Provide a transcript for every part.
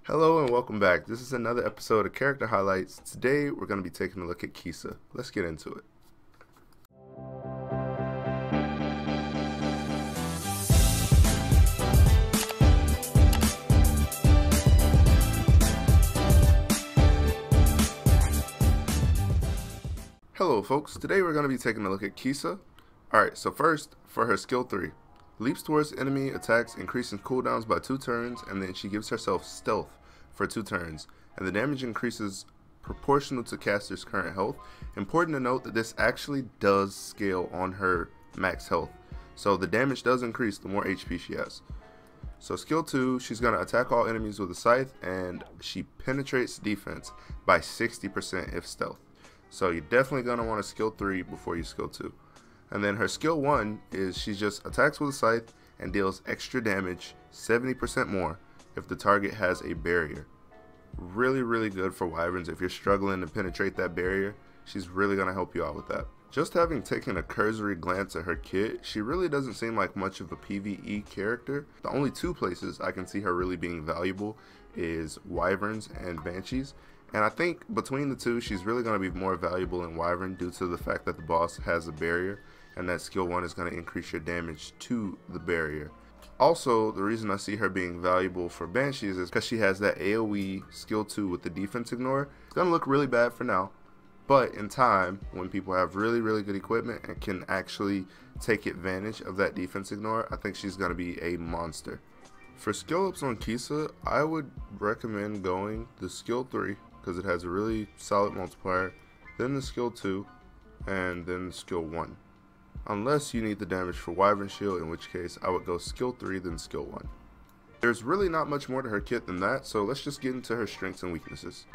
Hello and welcome back. This is another episode of Character Highlights. Today we're going to be taking a look at Kise. Let's get into it. Hello folks, today we're going to be taking a look at Kise. Alright, so first, for her skill 3. Leaps towards enemy attacks, increasing cooldowns by 2 turns, and then she gives herself stealth for 2 turns, and the damage increases proportional to caster's current health. Important to note that this actually does scale on her max health, so the damage does increase the more HP she has. So skill 2, she's going to attack all enemies with a scythe, and she penetrates defense by 60% if stealth. So you're definitely going to want to skill 3 before you skill 2. And then her skill 1 is she just attacks with a scythe and deals extra damage 70% more if the target has a barrier. Really good for wyverns. If you're struggling to penetrate that barrier, she's really going to help you out with that. Just having taken a cursory glance at her kit, she really doesn't seem like much of a PvE character. The only 2 places I can see her really being valuable is wyverns and banshees. And I think between the 2, she's really going to be more valuable in wyvern due to the fact that the boss has a barrier, and that skill 1 is going to increase your damage to the barrier. Also, the reason I see her being valuable for banshees is because she has that AoE skill 2 with the defense ignore. It's going to look really bad for now, but in time, when people have really good equipment and can actually take advantage of that defense ignore, I think she's going to be a monster. For skill ups on Kise, I would recommend going the skill 3 because it has a really solid multiplier, then the skill 2, and then the skill 1. Unless you need the damage for Wyvern Shield, in which case I would go skill 3 then skill 1. There's really not much more to her kit than that, so let's just get into her strengths and weaknesses.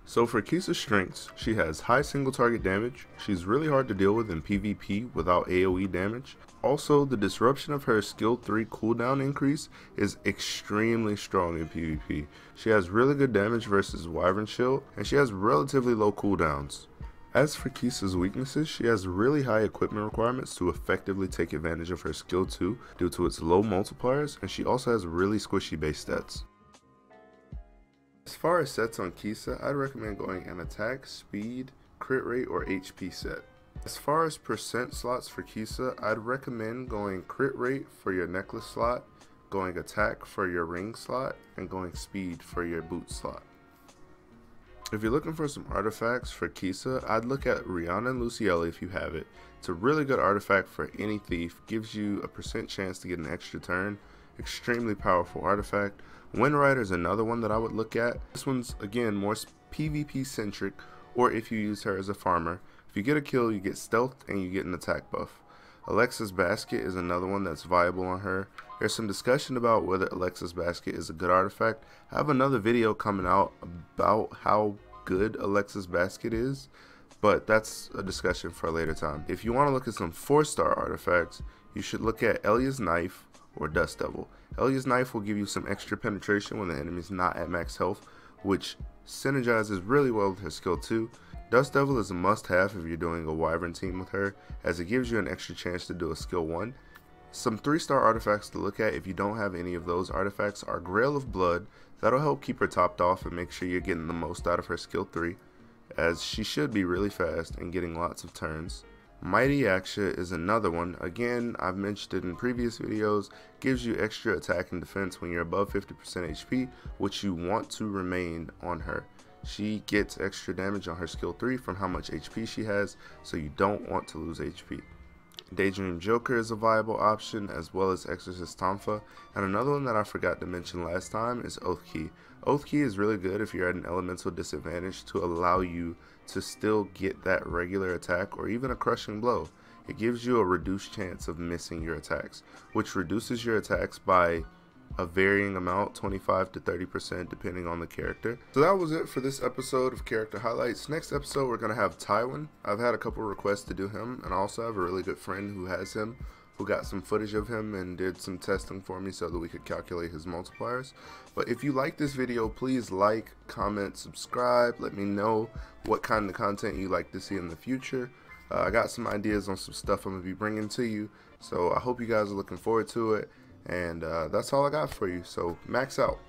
So for Kise's strengths, she has high single target damage, she's really hard to deal with in PvP without AoE damage. Also, the disruption of her skill 3 cooldown increase is extremely strong in PvP. She has really good damage versus Wyvern Shield, and she has relatively low cooldowns. As for Kise's weaknesses, she has really high equipment requirements to effectively take advantage of her skill 2 due to its low multipliers, and she also has really squishy base stats. As far as sets on Kise, I'd recommend going an attack, speed, crit rate, or HP set. As far as percent slots for Kise, I'd recommend going crit rate for your necklace slot, going attack for your ring slot, and going speed for your boot slot. If you're looking for some artifacts for Kise, I'd look at Rihanna and Lucielli if you have it. It's a really good artifact for any thief, gives you a % chance to get an extra turn, extremely powerful artifact. Windrider is another one that I would look at. This one's again more PvP centric, or if you use her as a farmer. If you get a kill, you get stealth and you get an attack buff. Alexa's Basket is another one that's viable on her. There's some discussion about whether Alexa's Basket is a good artifact. I have another video coming out about how good Alexa's Basket is, but that's a discussion for a later time. If you want to look at some 4-star artifacts, you should look at Elia's Knife or Dust Devil. Elia's Knife will give you some extra penetration when the enemy's not at max health, which synergizes really well with her skill 2. Dust Devil is a must-have if you're doing a wyvern team with her, as it gives you an extra chance to do a skill 1. Some 3-star artifacts to look at if you don't have any of those artifacts are Grail of Blood. That'll help keep her topped off and make sure you're getting the most out of her skill 3, as she should be really fast and getting lots of turns. Mighty Aksha is another one. Again, I've mentioned it in previous videos, gives you extra attack and defense when you're above 50% HP, which you want to remain on her. She gets extra damage on her skill 3 from how much HP she has, so you don't want to lose HP. Daydream Joker is a viable option, as well as Exorcist Tonfa, and another one that I forgot to mention last time is Oath Key. Oath Key is really good if you're at an elemental disadvantage to allow you to still get that regular attack or even a crushing blow. It gives you a reduced chance of missing your attacks, which reduces your attacks by a varying amount, 25 to 30% depending on the character. So that was it for this episode of Character Highlights. Next episode we're going to have Tywin. I've had a couple requests to do him, and I also have a really good friend who has him, who got some footage of him and did some testing for me so that we could calculate his multipliers. But if you like this video, please like, comment, subscribe, let me know what kind of content you like to see in the future. I got some ideas on some stuff I'm going to be bringing to you, so I hope you guys are looking forward to it. And that's all I got for you. So max out.